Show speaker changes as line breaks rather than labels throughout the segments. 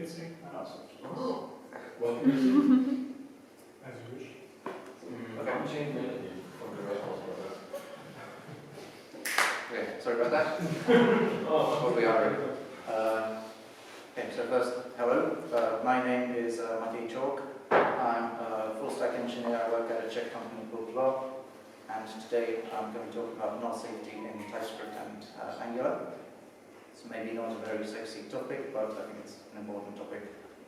can sing.
What can you sing?
As you wish.
Okay, I'm changing melody from the rest of
Okay, sorry about that. What we are. Okay, so first, hello. My name is Matej. I'm a full-stack engineer. I work at a Czech company called Null, and today I'm going to talk about null safety in TypeScript and Angular. It's maybe not a very sexy topic, but I think it's an important topic,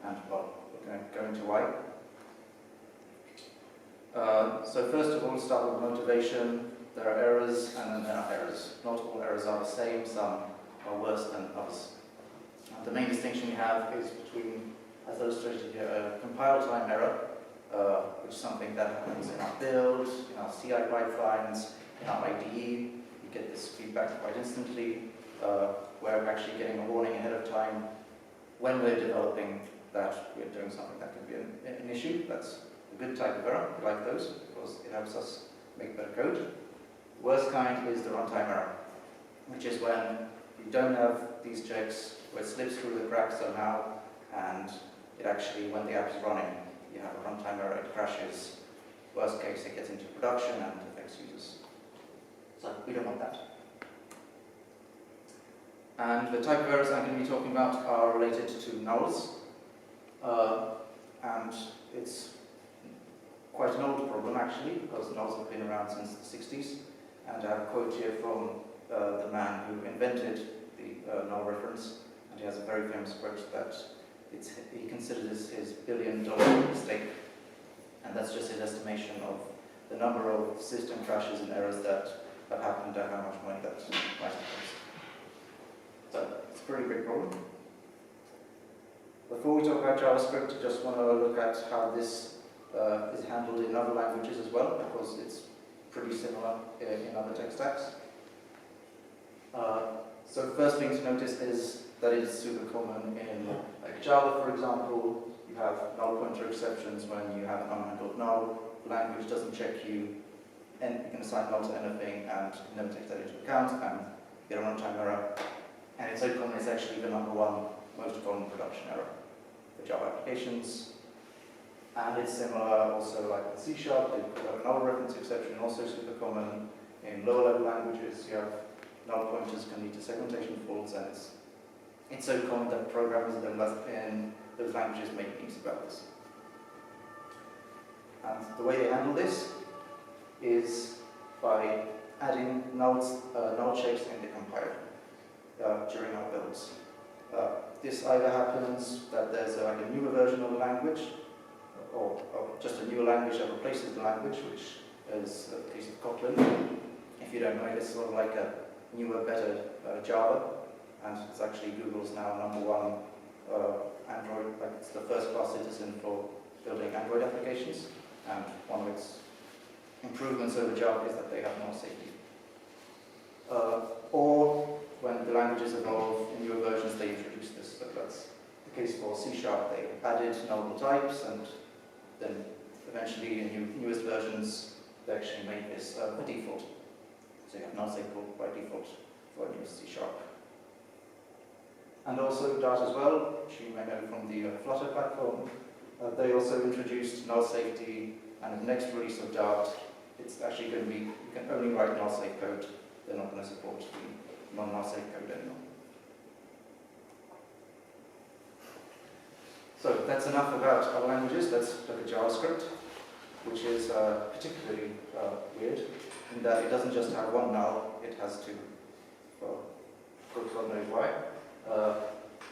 and well, we're going to go into why. So first of all, start with motivation. There are errors, and then there are errors. Not all errors are the same. Some are worse than others. And the main distinction we have is between, as illustrated here, a compile time error, which is something that happens in our build, in our CI pipelines, in our IDE. We get this feedback quite instantly. We're actually getting a warning ahead of time when we're developing that we're doing something that could be an issue. That's a good type of error. We like those because it helps us make better code. The worst kind is the runtime error, which is when you don't have these checks, where it slips through the cracks somehow, and it actually, when the app is running, you have a runtime error, it crashes. Worst case, it gets into production and affects users. So we don't want that. And the type of errors I'm going to be talking about are related to nulls. And it's quite an old problem actually, because nulls have been around since the 60s. And I have a quote here from the man who invented the null reference, and he has a very famous quote that he considers his $1 billion mistake. And that's just his estimation of the number of system crashes and errors that have happened and how much money that might have cost. So it's a pretty big problem. Before we talk about JavaScript, I just want to look at how this is handled in other languages as well, because it's pretty similar in other tech stacks. So the first thing to notice is that it's super common in like Java, for example. You have null pointer exceptions when you have an unhandled null. The language doesn't check you, and you can assign null to anything and never take that into account, and you get a runtime error. And it's so common, it's actually the #1 most common production error for Java applications. And it's similar also like with C#, they have a null reference exception, also super common. In lower level languages, you have null pointers can lead to segmentation faults, and it's so common that programmers in those languages make memes about this. And the way they handle this is by adding null checks in the compiler during our builds. This either happens that there's like a newer version of the language, or just a newer language that replaces the language, which is the case of Kotlin. If you don't know it, it's sort of like a newer, better Java, and it's actually Google's now #1 Android, like it's the first-class citizen for building Android applications, and one of its improvements over Java is that they have more safety. Or when the languages evolve in newer versions, they introduce this. So that's the case for C#. They added nullable types, and then eventually in newest versions, they actually made this the default. So you have null safe by default for newest C#. And also Dart as well, which you may know from the Flutter platform. They also introduced null safety, and in the next release of Dart, it's actually going to be, you can only write null safe code. They're not going to support the non-null safe code anymore. So that's enough about our languages. Let's look at JavaScript, which is particularly weird in that it doesn't just have one null, it has two. Well, God knows why.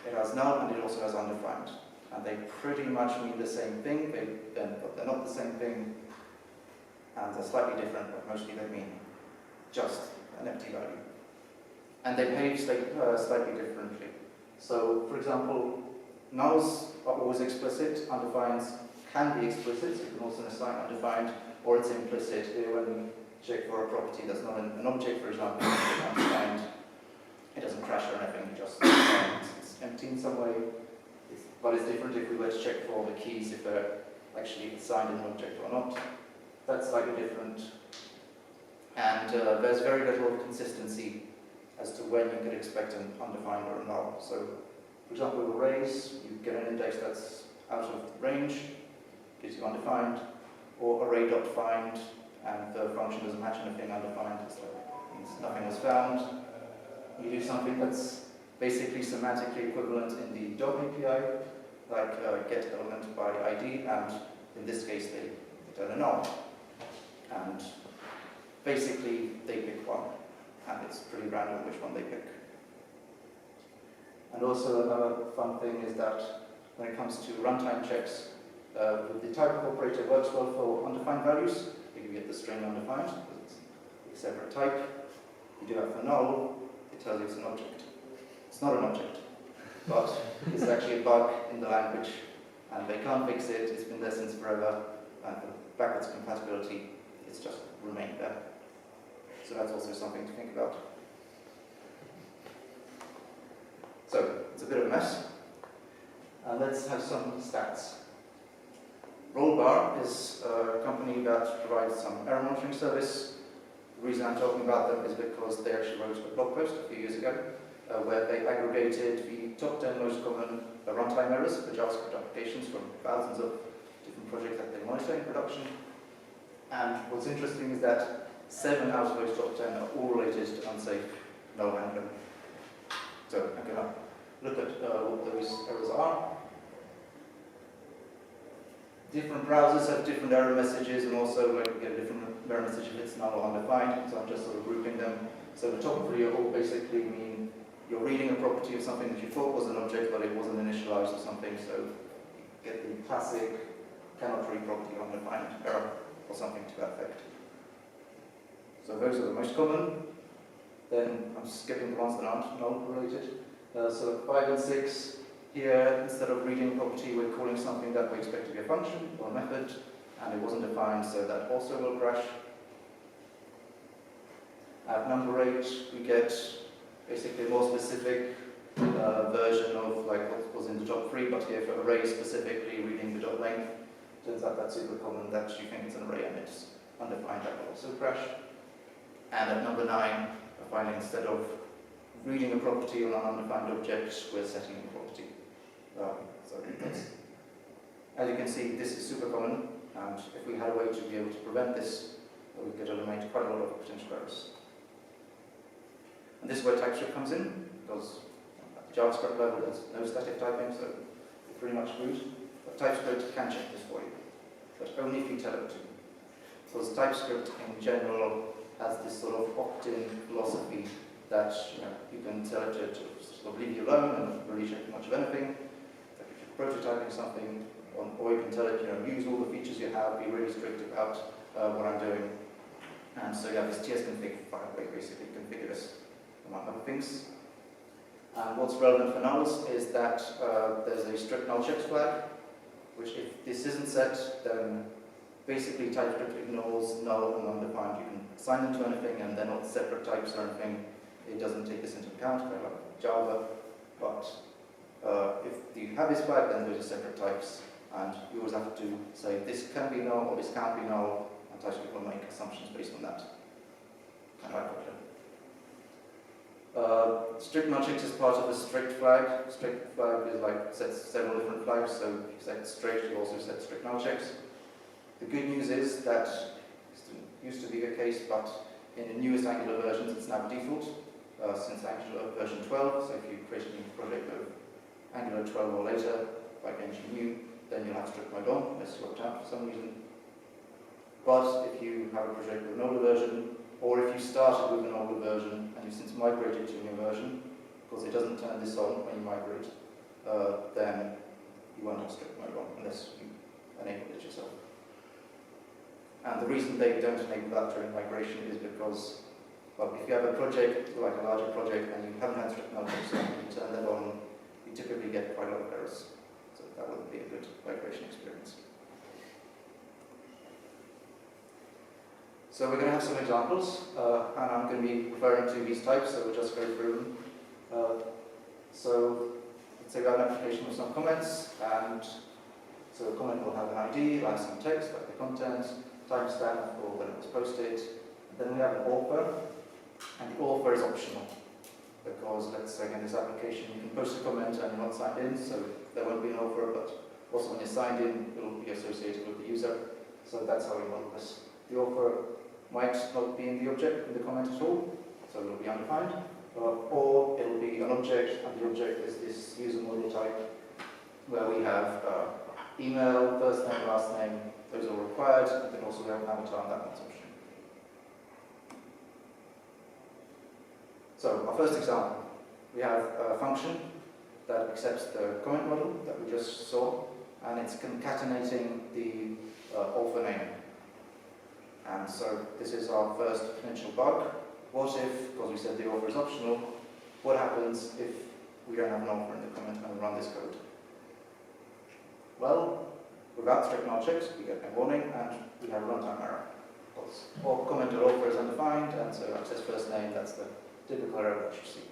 It has null and it also has undefined. And they pretty much mean the same thing, but they're not the same thing, and they're slightly different, but mostly they mean just an empty value. And they behave slightly differently. So, for example, nulls are always explicit, undefineds can be explicit, so you can also assign undefined, or it's implicit. Here when we check for a property that's not an object, for example, undefined, it doesn't crash or anything, it just it's empty in some way. But it's different if we were to check for all the keys, if they're actually assigned an object or not. That's slightly different. And there's very little consistency as to when you could expect an undefined or a null. So For example, with arrays, you get an index that's out of range, gives you undefined, or array.find, and the function doesn't match anything undefined, so it means nothing was found. You do something that's basically semantically equivalent in the DOM API, like get element by ID, and in this case they return a null. And basically they pick one, and it's pretty random which one they pick. And also another fun thing is that when it comes to runtime checks, with the type operator works well for undefined values. You get the string undefined, because it's a separate type. You do that for null, it tells you it's an object. It's not an object, but it's actually a bug in the language, and they can't fix it. It's been there since forever, and for backwards compatibility, it's just remained there. So that's also something to think about. So it's a bit of a mess. Let's have some stats. Rollbar is a company that provides some error monitoring service. The reason I'm talking about them is because they actually wrote a blog post a few years ago where they aggregated the top 10 most common runtime errors for JavaScript applications from thousands of different projects that they monitor in production. And what's interesting is that 7 out of those top 10 are all related to unsafe null handling. So I'm going to look at what those errors are. Different browsers have different error messages, and also like you get a different error message if it's null or undefined, so I'm just sort of grouping them. So the top 3 all basically mean you're reading a property of something that you thought was an object, but it wasn't initialized or something, so you get the classic cannot read property undefined error, or something to that effect. So those are the most common. Then I'm skipping the ones that aren't null related. So 5 and 6. Here, instead of reading a property, we're calling something that we expect to be a function or a method, and it wasn't defined, so that also will crash. At number 8, we get basically a more specific version of like what was in the top 3, but here for array specifically, reading the dot length. Turns out that's super common, that you think it's an array and it's undefined, that will also crash. And at number 9, we're finding instead of reading a property on an undefined object, we're setting a property. So that's, as you can see, this is super common, and if we had a way to be able to prevent this, we could eliminate quite a lot of potential errors. And this is where TypeScript comes in, because at the JavaScript level there's no static typing, so you're pretty much screwed. But TypeScript can check this for you, but only if you tell it to. Because TypeScript in general has this sort of opt-in philosophy that you can tell it to sort of leave you alone and not really check much of anything. Like if you're prototyping something, or you can tell it, use all the features you have, be really strict about what I'm doing. And so you have this tsconfig file where you basically configure this, among other things. And what's relevant for nulls is that there's a strict null checks flag, which if this isn't set, then basically TypeScript ignores null and undefined. You can assign them to anything and they're not separate types or anything. It doesn't take this into account, kind of like Java, but if you have this flag, then those are separate types, and you always have to say this can be null or this can't be null, and TypeScript will make assumptions based on that. Kind of like strict null checks is part of a strict flag. Strict flag is like sets several different flags, so if you set strict, you also set strict null checks. The good news is that this used to be the case, but in the newest Angular versions, it's now default. Since Angular version 12, so if you create a new project of Angular 12 or later, like anything new, then you'll have strict mode on, unless you opt out for some reason. But if you have a project with an older version, or if you started with an older version and you've since migrated to a new version, because it doesn't turn this on when you migrate, then you won't have strict mode on unless you enable it yourself. And the reason they don't enable that during migration is because, well, if you have a project, like a larger project, and you haven't had strict null checks on, you turn that on, you typically get quite a lot of errors. So that wouldn't be a good migration experience. So we're going to have some examples, and I'm going to be referring to these types, so we'll just go through them. So let's say we have an application with some comments, and so a comment will have an ID, like some text, like the content, timestamp for when it was posted. Then we have an author, and the author is optional. because let's say in this application you can post a comment and you're not signed in, so there won't be an offer, but also when you're signed in, it will be associated with the user. So that's how we model this. The offer might not be in the object, in the comment at all, so it will be undefined, or it will be an object, and the object is this user model type, where we have email, first name, last name, those are required, and then also we have an avatar and that one's optional. So our first example, we have a function that accepts the comment model that we just saw, and it's concatenating the author name. And so this is our first potential bug. What if, because we said the author is optional, what happens if we don't have an author in the comment and we run this code? Well, without strict null checks, we get no warning and we have a runtime error. Or commented author is undefined, and so access first name, that's the typical error that you see.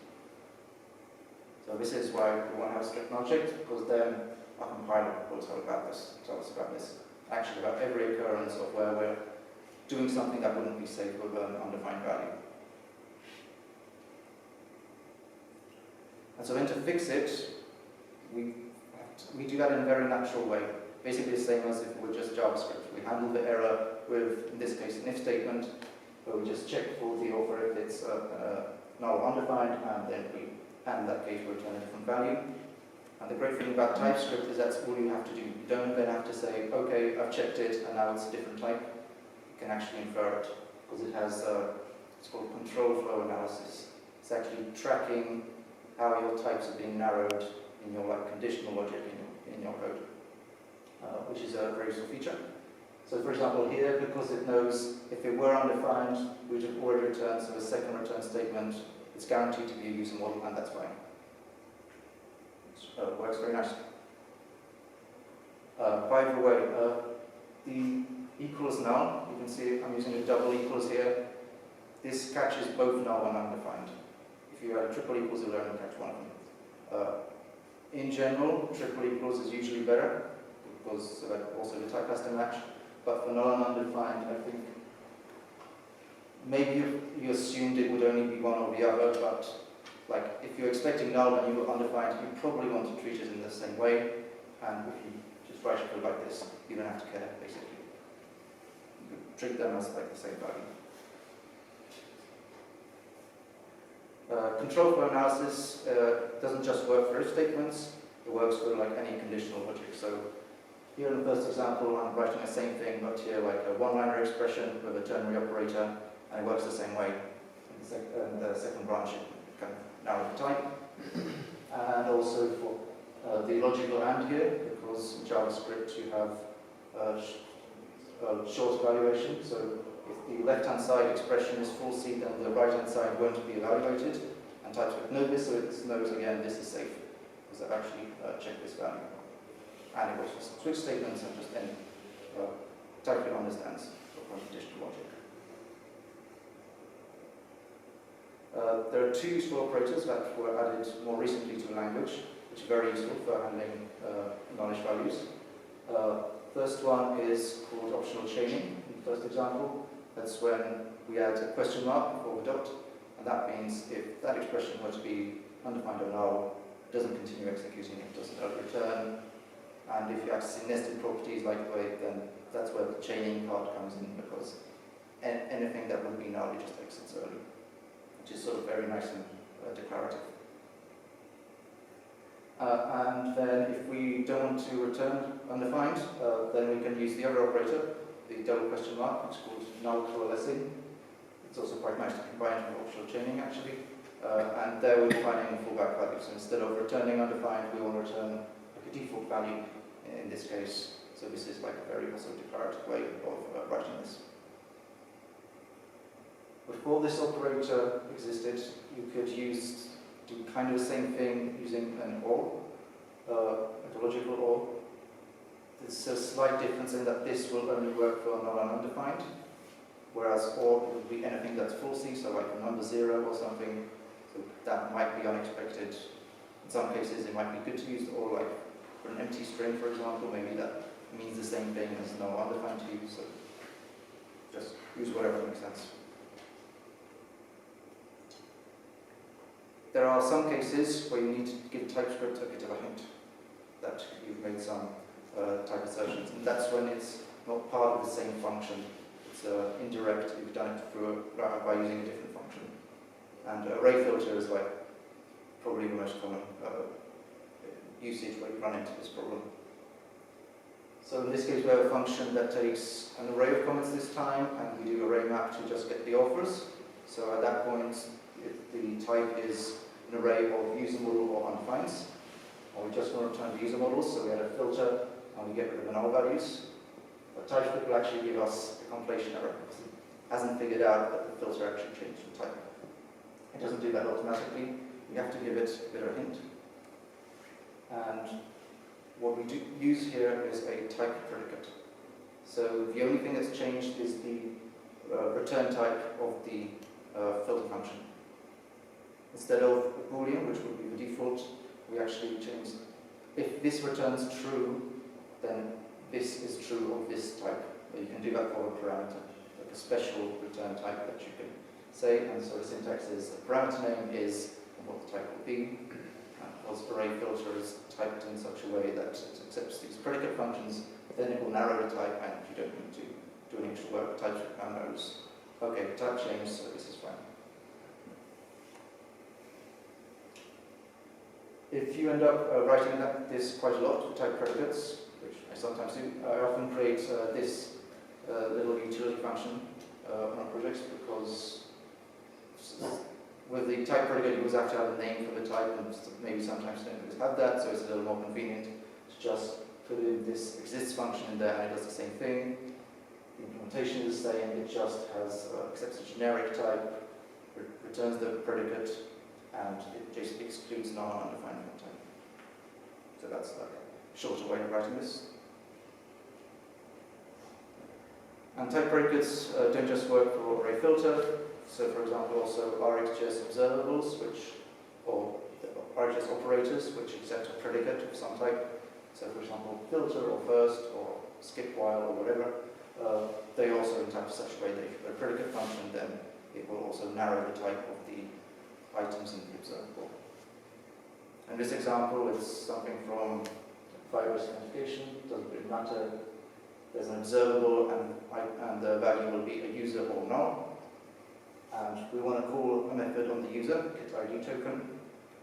So this is why we want to have strict null checks, because then our compiler will tell us about this. Actually, about every occurrence of where we're doing something that wouldn't be safe with an undefined value. And so then to fix it, we do that in a very natural way. Basically the same as if it were just JavaScript. We handle the error with, in this case, an if statement, where we just check for the author if it's null undefined, and then we, in that case, we return a different value. And the great thing about TypeScript is that's all you have to do. You don't then have to say, okay, I've checked it, and now it's a different type. You can actually infer it, because it has, it's called control flow analysis. It's actually tracking how your types are being narrowed in your conditional logic in your code, which is a very useful feature. So for example here, because it knows if it were undefined, we'd have already returned, so a second return statement, it's guaranteed to be a user model, and that's fine. It works very nicely. By the way, the equals null, you can see I'm using a double equals here. This catches both null and undefined. If you add a triple equals, you'll only catch one of them. In general, triple equals is usually better, because also the type has to match. But for null and undefined, I think maybe you assumed it would only be one or the other, but like if you're expecting null and you were undefined, you probably want to treat it in the same way. And if you just write code like this, you don't have to care, basically. You could treat them as like the same value. Control flow analysis doesn't just work for if statements, it works for like any conditional logic. So here in the first example, I'm writing the same thing, but here like a one-liner expression with a ternary operator, and it works the same way. In the second branch, it kind of narrows the type. And also for the logical AND here, because in JavaScript you have short evaluation. So if the left-hand side expression is full C, then the right-hand side won't be evaluated. And TypeScript knows this, so it knows again this is safe, because I've actually checked this value. And it also switch statements and just then TypeScript understands from conditional logic. There are two useful operators that were added more recently to the language, which are very useful for handling knowledge values. First one is called optional chaining in the first example. That's when we add a question mark before the dot, and that means if that expression were to be undefined or null, it doesn't continue executing, it doesn't return. And if you access nested properties like the way, then that's where the chaining part comes in, because anything that would be null, it just exits early, which is sort of very nice and declarative. And then if we don't want to return undefined, then we can use the other operator, the double question mark, which is called null coalescing. It's also quite nice to combine with optional chaining, actually. And there we're defining a fallback value. So instead of returning undefined, we want to return like a default value in this case. So this is like a very also declarative way of writing this. Before this operator existed, you could do kind of the same thing using an OR, a logical OR. There's a slight difference in that this will only work for null and undefined, whereas OR would be anything that's full C, so like a number 0 or something. So that might be unexpected. In some cases, it might be good to use the OR, like for an empty string, for example. Maybe that means the same thing as null undefined to use. So just use whatever makes sense. there are some cases where you need to give TypeScript a bit of a hint that you've made some type assertions, and that's when it's not part of the same function. It's indirect. You've done it through by using a different function. And array filter is like probably the most common usage where you run into this problem. So in this case, we have a function that takes an array of comments this time, and we do array map to just get the offers. So at that point, the type is an array of user model or undefineds. And we just want to return the user models, so we add a filter and we get rid of the null values. But TypeScript will actually give us a compilation error because it hasn't figured out that the filter actually changed the type. It doesn't do that automatically. We have to give it a bit of a hint. And what we do use here is a type predicate. So the only thing that's changed is the return type of the filter function. Instead of a boolean, which would be the default, we actually change. If this returns true, then this is true of this type. But you can do that for a parameter, like a special return type that you can say. And so the syntax is the parameter name is what the type will be. And because array filter is typed in such a way that it accepts these predicate functions, then it will narrow the type, and you don't need to do any extra work. TypeScript now knows, okay, type changed, so this is fine. If you end up writing this quite a lot with type predicates, which I sometimes do, I often create this little utility function on our projects, because with the type predicate you always have to have a name for the type, and maybe sometimes you don't always have that, so it's a little more convenient to just put in this exists function in there, and it does the same thing. The implementation is the same, it just has accepts a generic type, returns the predicate, and it just excludes non-undefined type. So that's like a shorter way of writing this. And type predicates don't just work for array filter. So for example, also RxJS observables, or RxJS operators, which accept a predicate of some type. So for example, filter or first or skip while or whatever. They also type such a way that if you put a predicate function, then it will also narrow the type of the items in the observable. And this example is something from fibrous authentication. Doesn't really matter. There's an observable, and the value will be a user or null. And we want to call a method on the user, get ID token,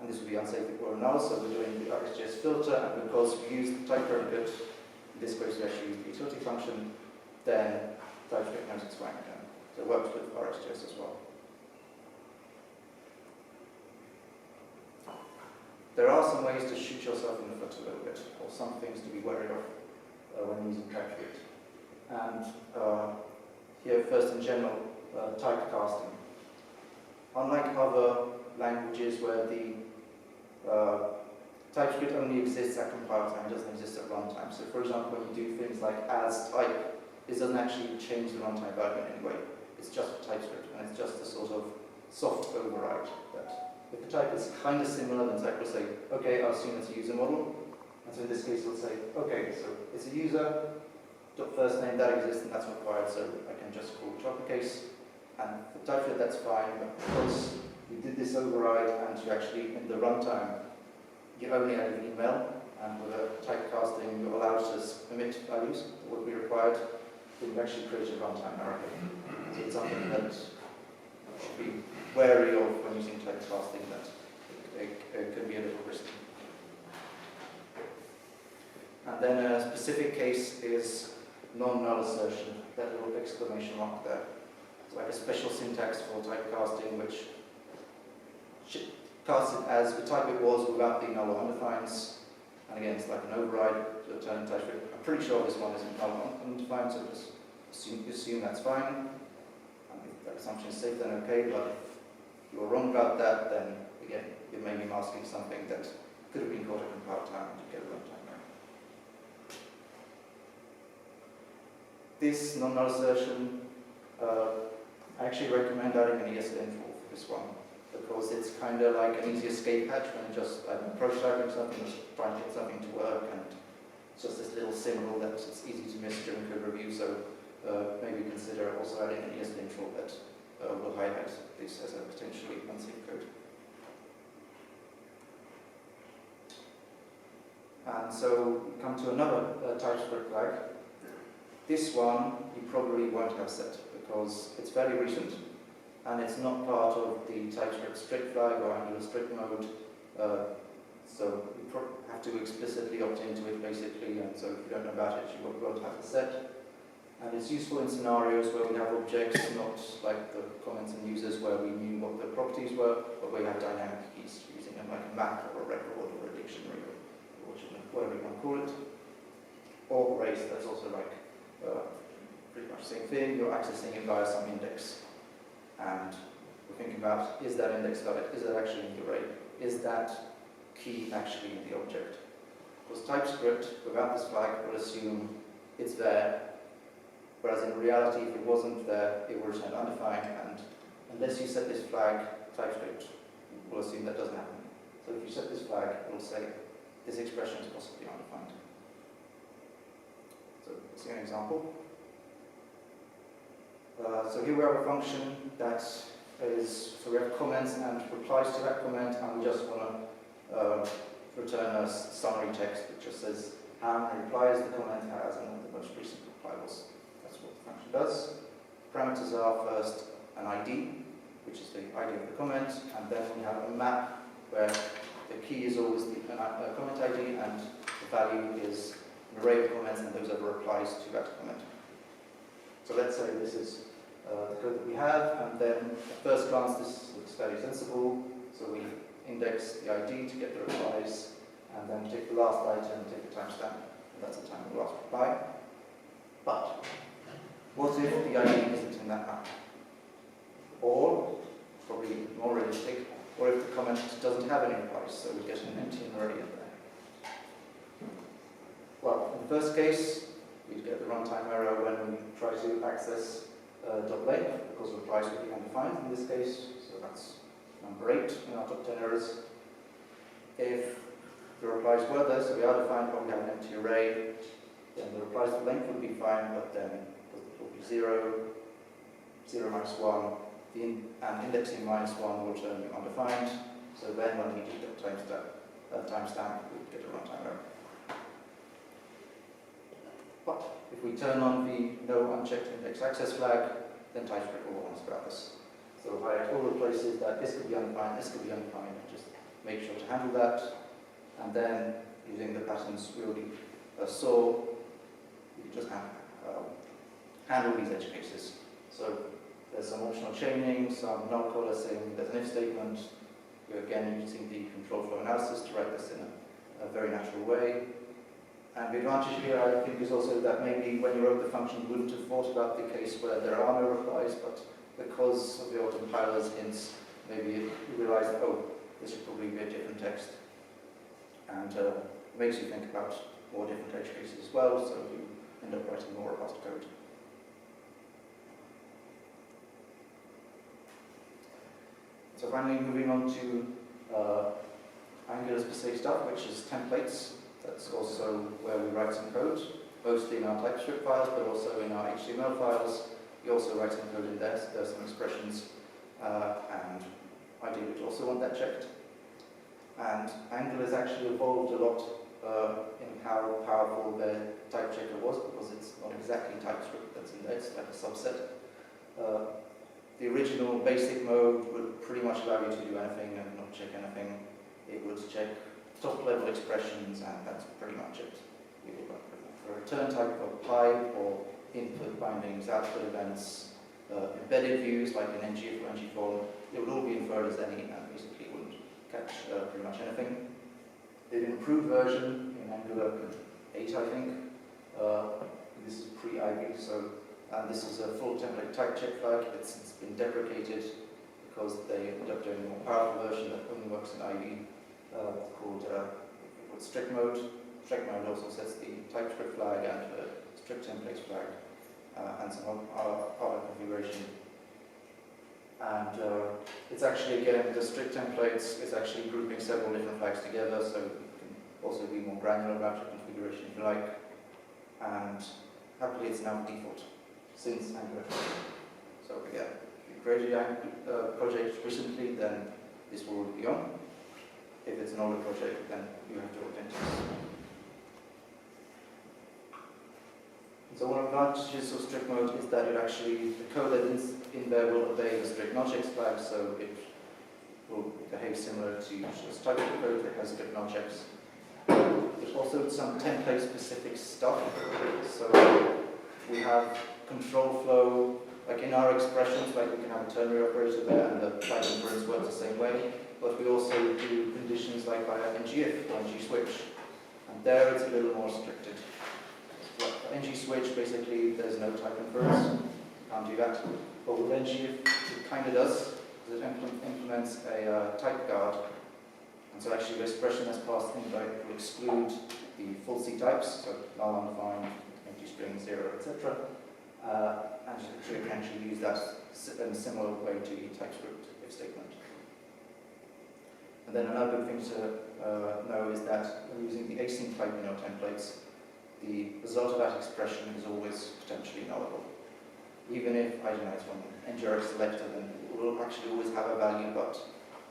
and this will be unsafe if it were null, so we're doing the RxJS filter, and because we use the type predicate, in this case we actually use the utility function, then TypeScript knows it's fine again. So it works with RxJS as well. There are some ways to shoot yourself in the foot a little bit, or some things to be wary of when using TypeScript. And here, first in general, typecasting. Unlike other languages where the TypeScript only exists at compile time, it doesn't exist at runtime. So for example, when you do things like as type, this doesn't actually change the runtime value in any way. It's just TypeScript, and it's just a sort of soft override that if the type is kind of similar, then Type will say, okay, I'll assume it's a user model. And so in this case, we'll say, okay, so it's a user, first name, that exists, and that's required, so I can just call it to uppercase. And for TypeScript, that's fine, but because you did this override, and you actually, in the runtime, you only add an email, and with a typecasting, you're allowed to omit values that would be required, then you actually create a runtime error. So it's something that you should be wary of when using typecasting, that it could be a little risky. And then a specific case is non-null assertion, that little exclamation mark there. It's like a special syntax for typecasting, which casts it as the type it was without the null or undefineds. And again, it's like an override to return TypeScript. I'm pretty sure this one isn't null or undefined, so just assume that's fine. And if that assumption is safe, then okay, but if you're wrong about that, then again, you may be masking something that could have been called a compile time and you get a runtime error. This non-null assertion, I actually recommend adding an ES interval for this one, because it's kind of like an easy escape hatch when you're just prototyping something, just trying to get something to work, and it's just this little symbol that it's easy to miss during code review, so maybe consider also adding an ES interval that will highlight this as a potentially unsafe code. And so we come to another TypeScript flag. This one you probably won't have set because it's fairly recent and it's not part of the TypeScript strict flag or Angular strict mode. So you have to explicitly opt into it basically, and so if you don't know about it, you won't have to set. And it's useful in scenarios where we have objects, not like the comments and users where we knew what the properties were, but where you have dynamic keys using them like a map or a record or a dictionary or whatever you want to call it. Or arrays, that's also like pretty much the same thing. You're accessing it via some index. And we're thinking about, is that index valid? Is that actually in the array? Is that key actually in the object? Because TypeScript, without this flag, will assume it's there, whereas in reality, if it wasn't there, it will return undefined, and unless you set this flag, TypeScript will assume that doesn't happen. So if you set this flag, it will say, this expression is possibly undefined. So let's see an example. So here we have a function that is, so we have comments and replies to that comment, and we just want to return a summary text that just says how many replies the comment has and what the most recent reply was. That's what the function does. Parameters are first an ID, which is the ID of the comment, and then we have a map where the key is always the comment ID and the value is an array of comments and those are replies to that comment. So let's say this is the code that we have, and then at first glance this looks fairly sensible. So we index the ID to get the replies, and then take the last item, take the timestamp, and that's the time of the last reply. But what if the ID isn't in that map? Or, probably more realistic, or if the comment doesn't have any replies, so we get an empty array in there. Well, in the first case, we'd get the runtime error when we try to access .length, because replies would be undefined in this case, so that's number 8 in our top 10 errors. If the replies were there, so we are defined, but we have an empty array, then the replies to length would be fine, but then it will be 0, 0 minus 1, and indexing minus 1 will turn undefined, so then when we do the timestamp, we get a runtime error. But if we turn on the no unchecked index access flag, then TypeScript will warn us about this. So I all the places that this could be undefined, this could be undefined, just make sure to handle that. And then using the patterns we already saw, you can just handle these edge cases. So there's some optional chaining, some null coalescing, there's an if statement. You're again using the control flow analysis to write this in a very natural way. And the advantage here, I think, is also that maybe when you wrote the function, you wouldn't have thought about the case where there are no replies, but because of the autocompiler's hints, maybe you realize that, oh, this should probably be a different text. And it makes you think about more different edge cases as well, so you end up writing more robust code. So finally, moving on to Angular specific stuff, which is templates. That's also where we write some code, mostly in our TypeScript files, but also in our HTML files. We also write some code in there, so there are some expressions, and ideally we also want that checked. And Angular has actually evolved a lot in how powerful their type checker was, because it's not exactly TypeScript that's in there, it's like a subset. The original basic mode would pretty much allow you to do anything and not check anything. It would check top-level expressions, and that's pretty much it. We would run for a return type of pipe, or input bindings, output events, embedded views like an ng or ng form. It would all be inferred as any, and basically wouldn't catch pretty much anything. They did an improved version in Angular 8, I think. This is pre-Ivy, so and this is a full template type check flag. It's been deprecated because they ended up doing a more powerful version that only works in Ivy. Called strict mode. Strict mode also sets the TypeScript flag and the strict templates flag and some other configuration. And it's actually, again, the strict templates is actually grouping several different flags together, so you can also be more granular about your configuration if you like. And happily, it's now default since Angular. So again, if you created a project recently, then this will be on. If it's an older project, then you have to authenticate. So one of the advantages of strict mode is that it actually, the code that is in there will obey the strict non-checks flag, so it will behave similar to just TypeScript code that has strict non-checks. There's also some template-specific stuff. So we have control flow, like in our expressions, like we can have a ternary operator there, and the flag inference works the same way. But we also do conditions like via ngIf or ngSwitch, and there it's a little more restricted. For ngSwitch, basically, there's no type inference, can't do that. But with ngIf, it kind of does, because it implements a type guard. And so actually the expression that's passed in will exclude the full C types, so null, undefined, empty string, 0, etc. And you can actually use that in a similar way to the TypeScript if statement. And then another good thing to know is that when using the async type in our templates, the result of that expression is always potentially nullable. Even if, I don't know, it's from an NGRX selector, then it will actually always have a value, but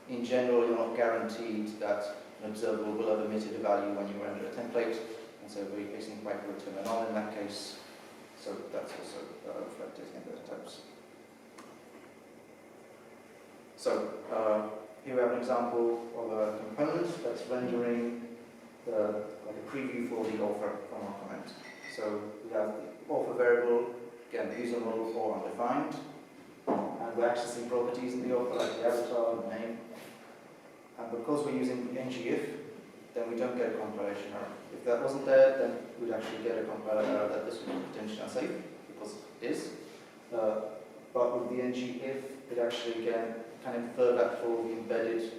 in general, you're not guaranteed that an observable will have emitted a value when you render a template, and so the async pipe will return a null in that case. So that's also reflected in the types. So here we have an example of a component that's rendering like a preview for the author from our comment. So we have the author variable, again, usable or undefined, and we're accessing properties in the author like the avatar and the name. And because we're using ngIf, then we don't get a compilation error. If that wasn't there, then we'd actually get a compiler error that this would be potentially unsafe, because it is. But with the ngIf, it actually again can infer that for the embedded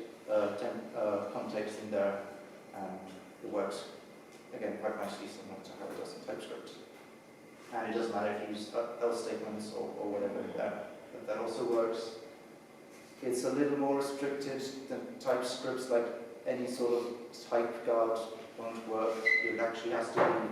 context in there, and it works again quite nicely, similar to how it does in TypeScript. And it doesn't matter if you use else statements or whatever in there, but that also works. It's a little more restricted than TypeScripts, like any sort of type guard won't work. It actually has to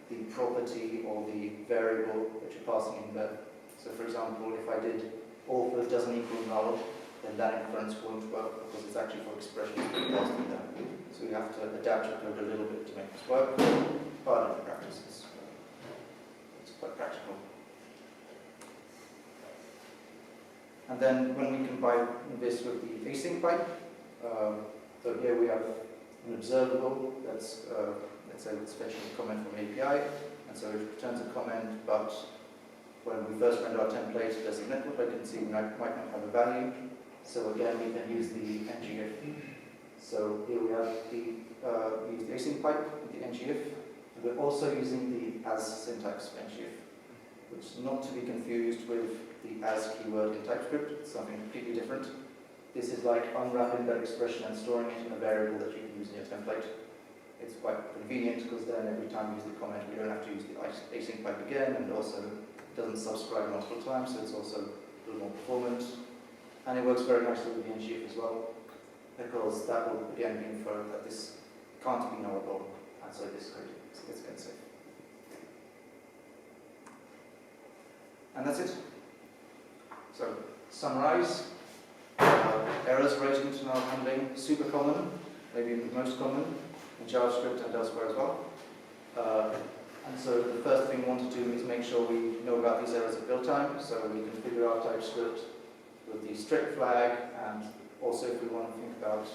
be the property or the variable that you're passing in there. So for example, if I did author doesn't equal null, then that inference won't work because it's actually for expressions being passed in there. So you have to adapt your code a little bit to make this work, but in practice it's quite practical. And then when we combine this with the async pipe, so here we have an observable that's, let's say it's fetching a comment from API, and so it returns a comment, but when we first render our template, there's a network latency, we might not have a value. So again, we can use the ngIf. So here we have use the async pipe with the ngIf, and we're also using the as syntax of ngIf, which is not to be confused with the as keyword in TypeScript. It's something completely different. This is like unwrapping that expression and storing it in a variable that you can use in your template. It's quite convenient because then every time we use the comment, we don't have to use the async pipe again, and also it doesn't subscribe multiple times, so it's also a little more performant. And it works very nicely with the ngIf as well, because that will again be inferred that this can't be nullable, and so this code gets again safe. And that's it. So, summarize. Errors relating to null handling, super common, maybe the most common in JavaScript and elsewhere as well. And so the first thing we want to do is make sure we know about these errors at build time, so we configure our TypeScript with the strict flag, and also if we want to think about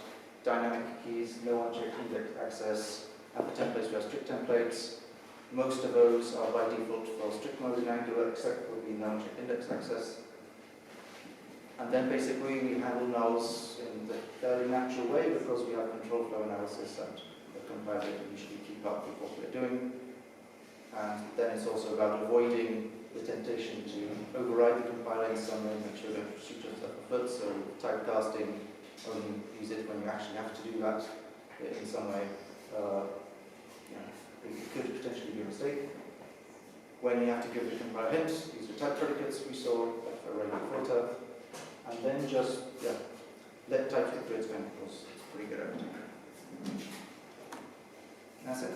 dynamic keys, no unchecked index access, and for templates we have strict templates. Most of those are by default for strict mode in Angular, except for the no unchecked index access. And then basically we handle nulls in the fairly natural way because we have control flow analysis and the compiler can usually keep up with what we're doing. And then it's also about avoiding the temptation to override the compiler in some way, make sure you don't shoot yourself a foot. So typecasting, only use it when you actually have to do that in some way. It could potentially be a mistake. When you have to give the compiler hints, use the type predicates we saw, like for array filter. And then just, let TypeScript do its thing, because it's pretty good at it. That's it.